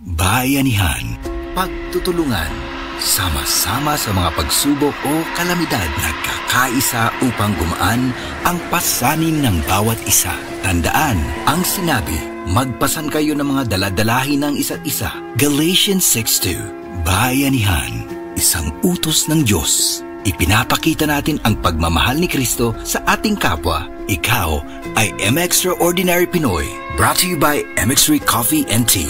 bayanihan, pagtutulungan, sama-sama sa mga pagsubok o kalamidad, nagkakaisa upang gumaan ang pasanin ng bawat isa. Tandaan ang sinabi, magpasan kayo ng mga daladalahin ng isa't isa. Galatians 6:2. Bayanihan, isang utos ng Diyos. Ipinapakita natin ang pagmamahal ni Kristo sa ating kapwa. Ikaw ay M-Extraordinary Pinoy. Brought to you by MX3 Coffee and Tea.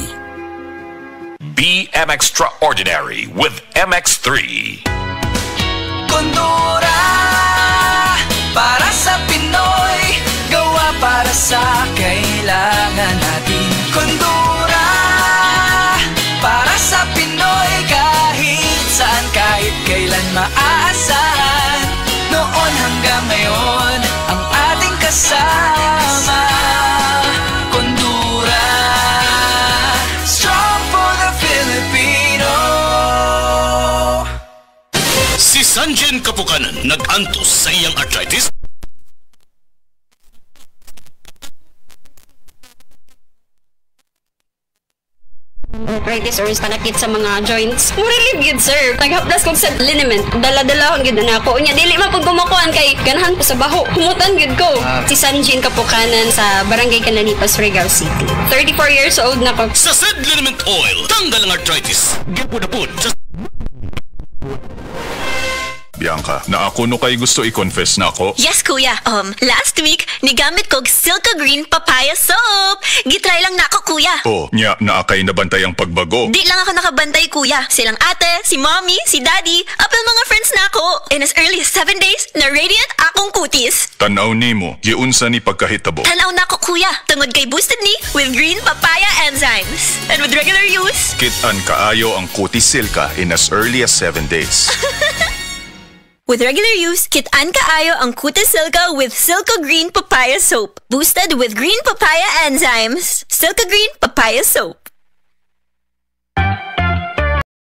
Be M-Extraordinary with MX3. Kondora, para sa Pinoy, gawa para sa kailangan natin. Kondora, para sa Pinoy, kahit saan, kahit kailan maaasahan. Noon hanggang ngayon, ang ating kasama. Kondora, strong for the Filipino. Si Sanjen Kapukanan nag-antos sa iyang arthritis. Arthritis or panakit sa mga joints. Relieve yun, sir. Naghapdas ko sa liniment. Dala-dala ang gid na ako. Unya dili man pag gumakuan kay ganahan ko sa baho. Humutan gid ko. Si Sanjin Kapukanan sa Barangay Cananipas, Surigao City. 34 years old na ko. Sa Said Liniment Oil, tanggal ang arthritis. Gipod-apod. Bianca, na ako no kay gusto i-confess na ako. Yes, kuya. Last week, nigamit kog Silka Green Papaya Soap. Gitry lang na ako, kuya. Oh, nya, naakay nabantay ang pagbago. Di lang ako nakabantay, kuya. Silang ate, si mommy, si daddy, apel mga friends na ako. In as early as 7 days, na radiant akong kutis. Tanaw nimo, giunsa ni pagkahitabo. Tanaw na ako, kuya. Tungod kay boosted ni with green papaya enzymes. And with regular use, Kit-an kaayo ang kutis Silka in as early as 7 days. with regular use, kit-an kaayo ang Kutis Silka with Silka Green Papaya Soap. Boosted with green papaya enzymes. Silka Green Papaya Soap.